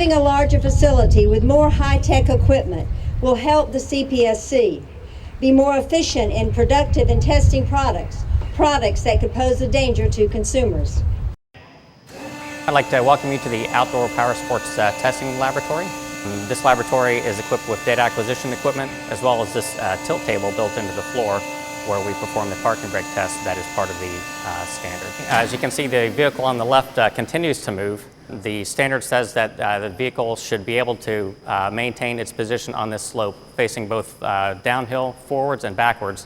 Having a larger facility with more high-tech equipment will help the CPSC be more efficient and productive in testing products that could pose a danger to consumers. I'd like to welcome you to the Outdoor Power Sports Testing Laboratory. This laboratory is equipped with data acquisition equipment as well as this tilt table built into the floor where we perform the park and brake test that is part of the standard. As you can see, the vehicle on the left continues to move. The standard says that the vehicle should be able to maintain its position on this slope facing both downhill, forwards and backwards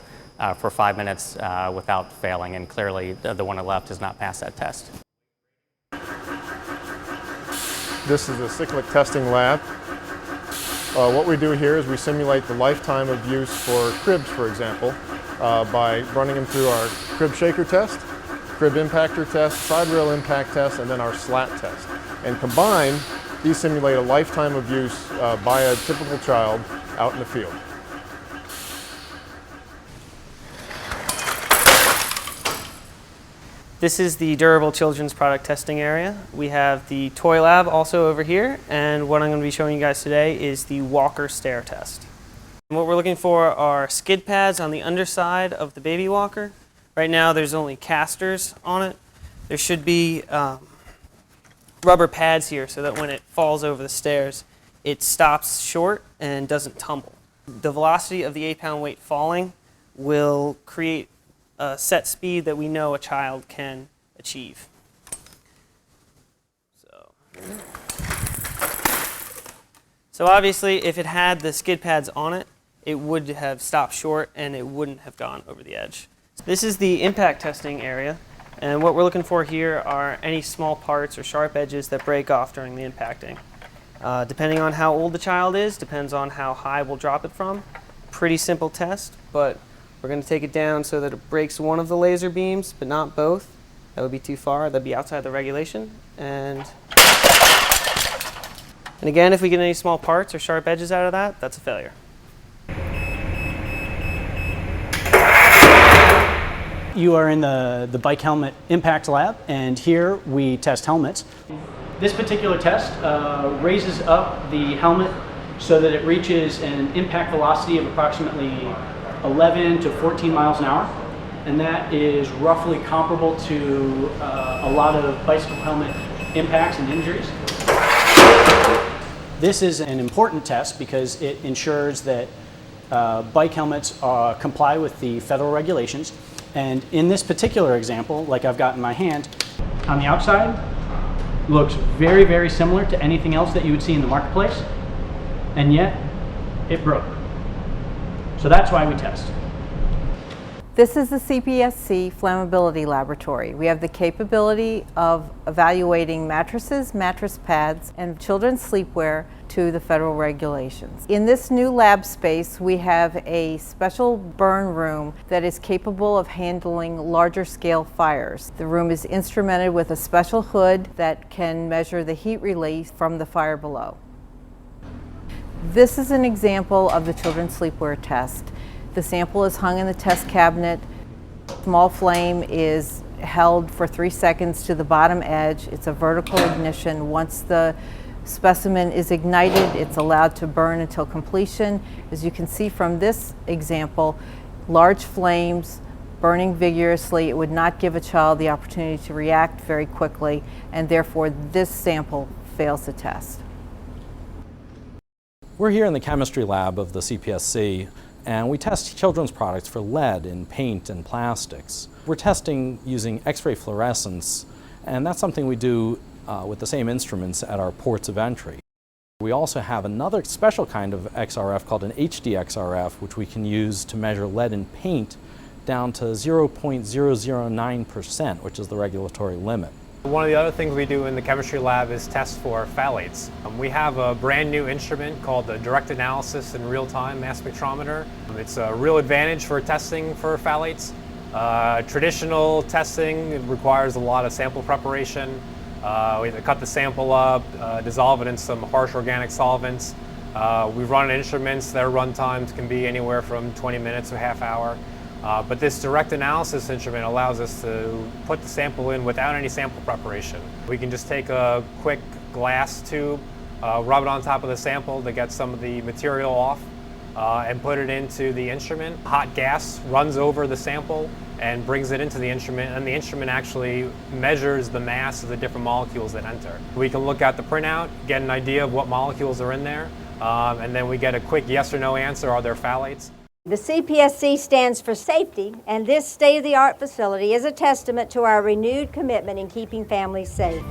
for 5 minutes without failing, and clearly the one on the left has not passed that test. This is the cyclic testing lab. What we do here is we simulate the lifetime of use for cribs, for example, by running them through our crib shaker test, crib impactor test, side rail impact test, and then our slat test. And combined, these simulate a lifetime of use by a typical child out in the field. This is the durable children's product testing area. We have the toy lab also over here, and what I'm going to be showing you guys today is the walker stair test. And what we're looking for are skid pads on the underside of the baby walker. Right now there's only casters on it. There should be rubber pads here so that when it falls over the stairs it stops short and doesn't tumble. The velocity of the 8-pound weight falling will create a set speed that we know a child can achieve. So obviously if it had the skid pads on it, it would have stopped short and it wouldn't have gone over the edge. This is the impact testing area, and what we're looking for here are any small parts or sharp edges that break off during the impacting. Depending on how old the child is, depends on how high we'll drop it from. Pretty simple test, but we're going to take it down so that it breaks one of the laser beams, but not both. That would be too far. That'd be outside the regulation. And again, if we get any small parts or sharp edges out of that, that's a failure. You are in the bike helmet impact lab, and here we test helmets. This particular test raises up the helmet so that it reaches an impact velocity of approximately 11 to 14 miles an hour, and that is roughly comparable to a lot of bicycle helmet impacts and injuries. This is an important test because it ensures that bike helmets comply with the federal regulations. And in this particular example, like I've got in my hand, on the outside, looks very, very similar to anything else that you would see in the marketplace, and yet it broke. So that's why we test. This is the CPSC Flammability Laboratory. We have the capability of evaluating mattresses, mattress pads, and children's sleepwear to the federal regulations. In this new lab space, we have a special burn room that is capable of handling larger scale fires. The room is instrumented with a special hood that can measure the heat release from the fire below. This is an example of the children's sleepwear test. The sample is hung in the test cabinet. Small flame is held for 3 seconds to the bottom edge. It's a vertical ignition. Once the specimen is ignited, it's allowed to burn until completion. As you can see from this example, large flames burning vigorously. It would not give a child the opportunity to react very quickly, and therefore this sample fails the test. We're here in the chemistry lab of the CPSC, and we test children's products for lead in paint and plastics. We're testing using X-ray fluorescence, and that's something we do with the same instruments at our ports of entry. We also have another special kind of XRF called an HD XRF, which we can use to measure lead in paint down to 0.009%, which is the regulatory limit. One of the other things we do in the chemistry lab is test for phthalates. We have a brand new instrument called the direct analysis and real-time mass spectrometer. It's a real advantage for testing for phthalates. Traditional testing requires a lot of sample preparation. We have to cut the sample up, dissolve it in some harsh organic solvents. We run instruments, their run times can be anywhere from 20 minutes to a half hour. But this direct analysis instrument allows us to put the sample in without any sample preparation. We can just take a quick glass tube, rub it on top of the sample to get some of the material off, and put it into the instrument. Hot gas runs over the sample and brings it into the instrument, and the instrument actually measures the mass of the different molecules that enter. We can look at the printout, get an idea of what molecules are in there, and then we get a quick yes or no answer: are there phthalates? The CPSC stands for safety, and this state-of-the-art facility is a testament to our renewed commitment in keeping families safe.